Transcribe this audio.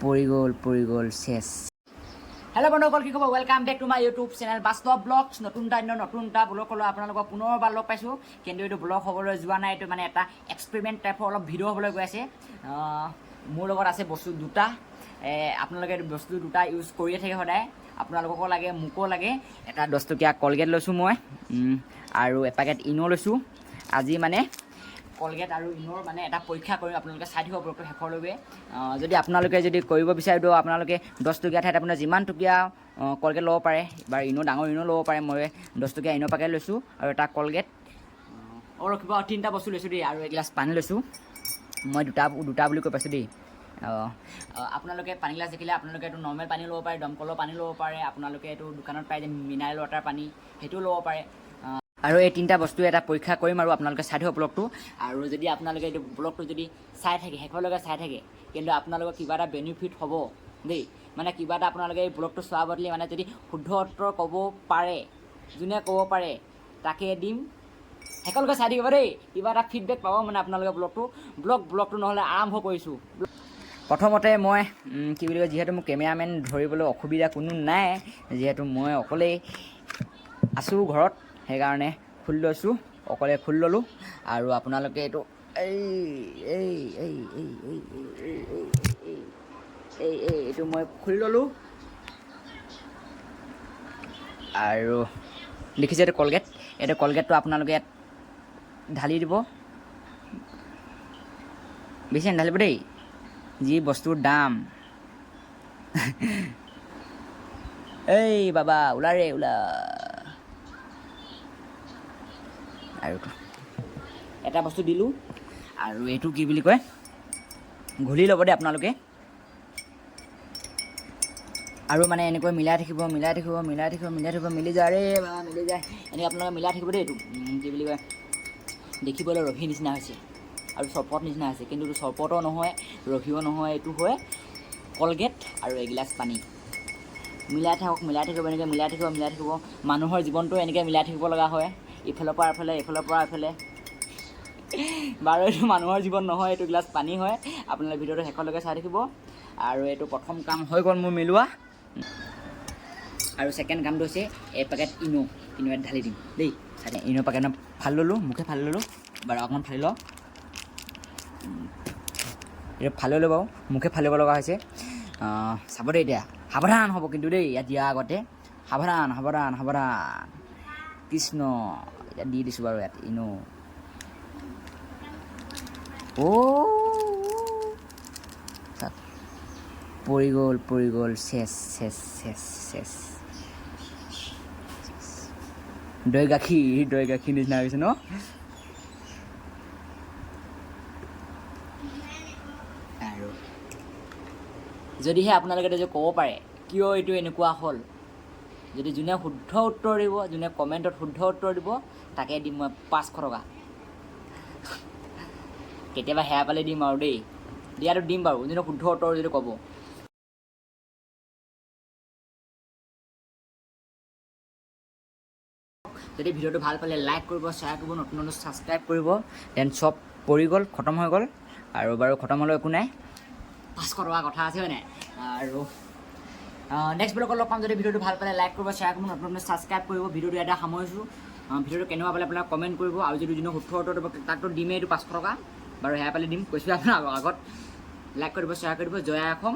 পৰি গ'ল শেষ। হেল্ল' বন্ধুসকল, কি খবৰ? Welcome back to my YouTube channel Bastav vlogs. নতুন এটা ব্লগলৈ আপোনালোকক পুনৰবাৰ লগ পাইছোঁ। কিন্তু এইটো ব্লগ হ'বলৈ যোৱা নাই, এইটো মানে এটা এক্সপেৰিমেণ্ট টাইপৰ অলপ ভিডিঅ' হ'বলৈ গৈ আছে। মোৰ লগত আছে বস্তু দুটা। আপোনালোকে বস্তু দুটা ইউজ কৰিয়ে থাকে সদায়। আপোনালোককো লাগে, মোকো লাগে। এটা 10 টকীয়া কলগেট লৈছোঁ মই, আৰু এপেকেট ইনো লৈছোঁ। আজি মানে কলগেট আৰু ইনৰ মানে এটা পৰীক্ষা কৰিম। আপোনালোকে চাই থাকিব ব্লগটো শেষৰলৈকে। যদি আপোনালোকে কৰিব বিচাৰে তো আপোনালোকে 10 টকীয়া ঠাইত আপোনাৰ যিমান টকীয়া কলগেট ল'ব পাৰে, বা ডাঙৰ ইনো ল'ব পাৰে। মই 10 টকীয়া ইনো পেকেট লৈছোঁ আৰু এটা কলগেট আৰু কিবা 3টা বস্তু লৈছোঁ দেই, আৰু এগিলাচ পানী লৈছোঁ। মই দুটা বুলি কৈ পাইছোঁ দেই। আপোনালোকে পানী গিলাচ দেখিলে আপোনালোকে এইটো নৰ্মেল পানী ল'ব পাৰে, দমকলৰ পানী ল'ব পাৰে। আপোনালোকে এইটো দোকানত পাই যে মিনাৰেল ৱাটাৰ পানী, সেইটোও ল'ব পাৰে। আৰু এই 3টা বস্তু এটা পৰীক্ষা কৰিম, আৰু আপোনালোকে চাই থাকিব ব্লগটো। আৰু যদি আপোনালোকে এইটো ব্লগটো যদি চাই থাকে, শেষলৈকে চাই থাকে, কিন্তু আপোনালোকৰ কিবা এটা বেনিফিট হ'ব দেই। মানে কিবা এটা আপোনালোকে এই ব্লগটো চোৱা বদলি মানে যদি শুদ্ধ উত্তৰ ক'ব পাৰে, যোনে ক'ব পাৰে তাকে দিম। শেষলৈকে চাই থাকিব দেই, কিবা এটা ফিডবেক পাব মানে আপোনালোকে ব্লগটো নহ'লে আৰম্ভ কৰিছোঁ। প্ৰথমতে মই কি বুলি কয়, যিহেতু মোৰ কেমেৰামেন ধৰিবলৈ অসুবিধা কোনো নাই, যিহেতু মই অকলেই আছোঁ ঘৰত, সেইকাৰণে খোল লৈছোঁ, অকলে খোল ল'লোঁ। আৰু আপোনালোকে এইটো এইটো মই খুলি ল'লোঁ। আৰু দেখিছে এইটো কলগেট। এইটো কলগেটটো আপোনালোকে ইয়াত ঢালি দিব, বেছি নাঢালিব দেই, যি বস্তুৰ দাম। বাবা ওলা ৰে ওলা। আৰু এটা বস্তু দিলোঁ, আৰু এইটো কি বুলি কয়, ঘূলি ল'ব দেই আপোনালোকে। আৰু মানে এনেকৈ মিলাই থাকিব, মিলি যায় ৰে বা মিলি যায়। এনেকৈ আপোনালোকে মিলাই থাকিব দেই। এইটো কি বুলি কয়, দেখিবলৈ ৰভি নিচিনা হৈছে আৰু চৰপত নিচিনা হৈছে, কিন্তু এইটো চৰপতো নহয়, ৰভিও নহয়, এইটো হয় কলগেট আৰু এগিলাচ পানী। মিলাই থাকিব, এনেকৈ মিলাই থাকিব। মানুহৰ জীৱনটো এনেকৈ মিলাই থাকিব লগা হয়, ইফালৰ পৰা এফালে, এইফালৰ পৰা এফালে। বাৰু এইটো মানুহৰ জীৱন নহয়, এইটো গিলাচ পানী হয়। আপোনালোকে ভিডিঅ'টো শেষলৈকে চাই থাকিব। আৰু এইটো প্ৰথম কাম হৈ গ'ল মোৰ মিলোৱা। আৰু ছেকেণ্ড কামটো হৈছে এপেকেট ইনো ইয়াত ঢালি দিম দেই। ইনো পেকেট ফালি ল'লোঁ, মুখে ফালি ল'লোঁ। বাৰু অকণমান ফালি লওঁ, এইটো ফালি ল'লোঁ বাৰু, মুখে ফালিব লগা হৈছে। চাব দেই, এতিয়া সাৱধান হ'ব কিন্তু দেই, ইয়াত দিয়াৰ আগতে সাৱধান। কৃষ্ণ, এতিয়া দি দিছোঁ বাৰু ইয়াত ইনো। পৰি গ'ল শেষ। দৈ গাখীৰ নিচিনা হৈছে ন? আৰু যদিহে আপোনালোকে যে ক'ব পাৰে কিয় এইটো এনেকুৱা হ'ল, যদি যোনে শুদ্ধ উত্তৰ দিব, যোনে কমেণ্টত শুদ্ধ উত্তৰ দিব, তাকে দিম মই 500 টকা। কেতিয়াবা সেয়া পালে দিম আৰু দেই, দিয়াটো দিম বাৰু, যোনে শুদ্ধ উত্তৰ যদি ক'ব। যদি ভিডিঅ'টো ভাল পালে লাইক কৰিব, শ্বেয়াৰ কৰিব, নতুন ছাবস্ক্ৰাইব কৰিব। দেন চব পৰি গ'ল, খতম হৈ গ'ল। আৰু বাৰু খতম হ'লেও একো নাই, 500 টকা কথা আছে হয় নাই? আৰু নেক্সট ব্লগত লগ পাম। যদি ভিডিঅ'টো ভাল পালে লাইক কৰিব, শ্বেয়াৰ কৰিব, নতুন ছাবস্ক্ৰাইব কৰিব। ভিডিঅ'টো এটা সামৰিছোঁ। ভিডিঅ'টো কেনেকুৱা পালে আপোনাক কমেণ্ট কৰিব। আৰু যদি যোনে শুদ্ধ উত্তৰ দিব তাকতো দিমেই এইটো 500 টকা। বাৰু সেয়া পালে দিম, কৈছোঁ আপোনাৰ আগত। লাইক কৰিব, শ্বেয়াৰ কৰিব। জয় অসম।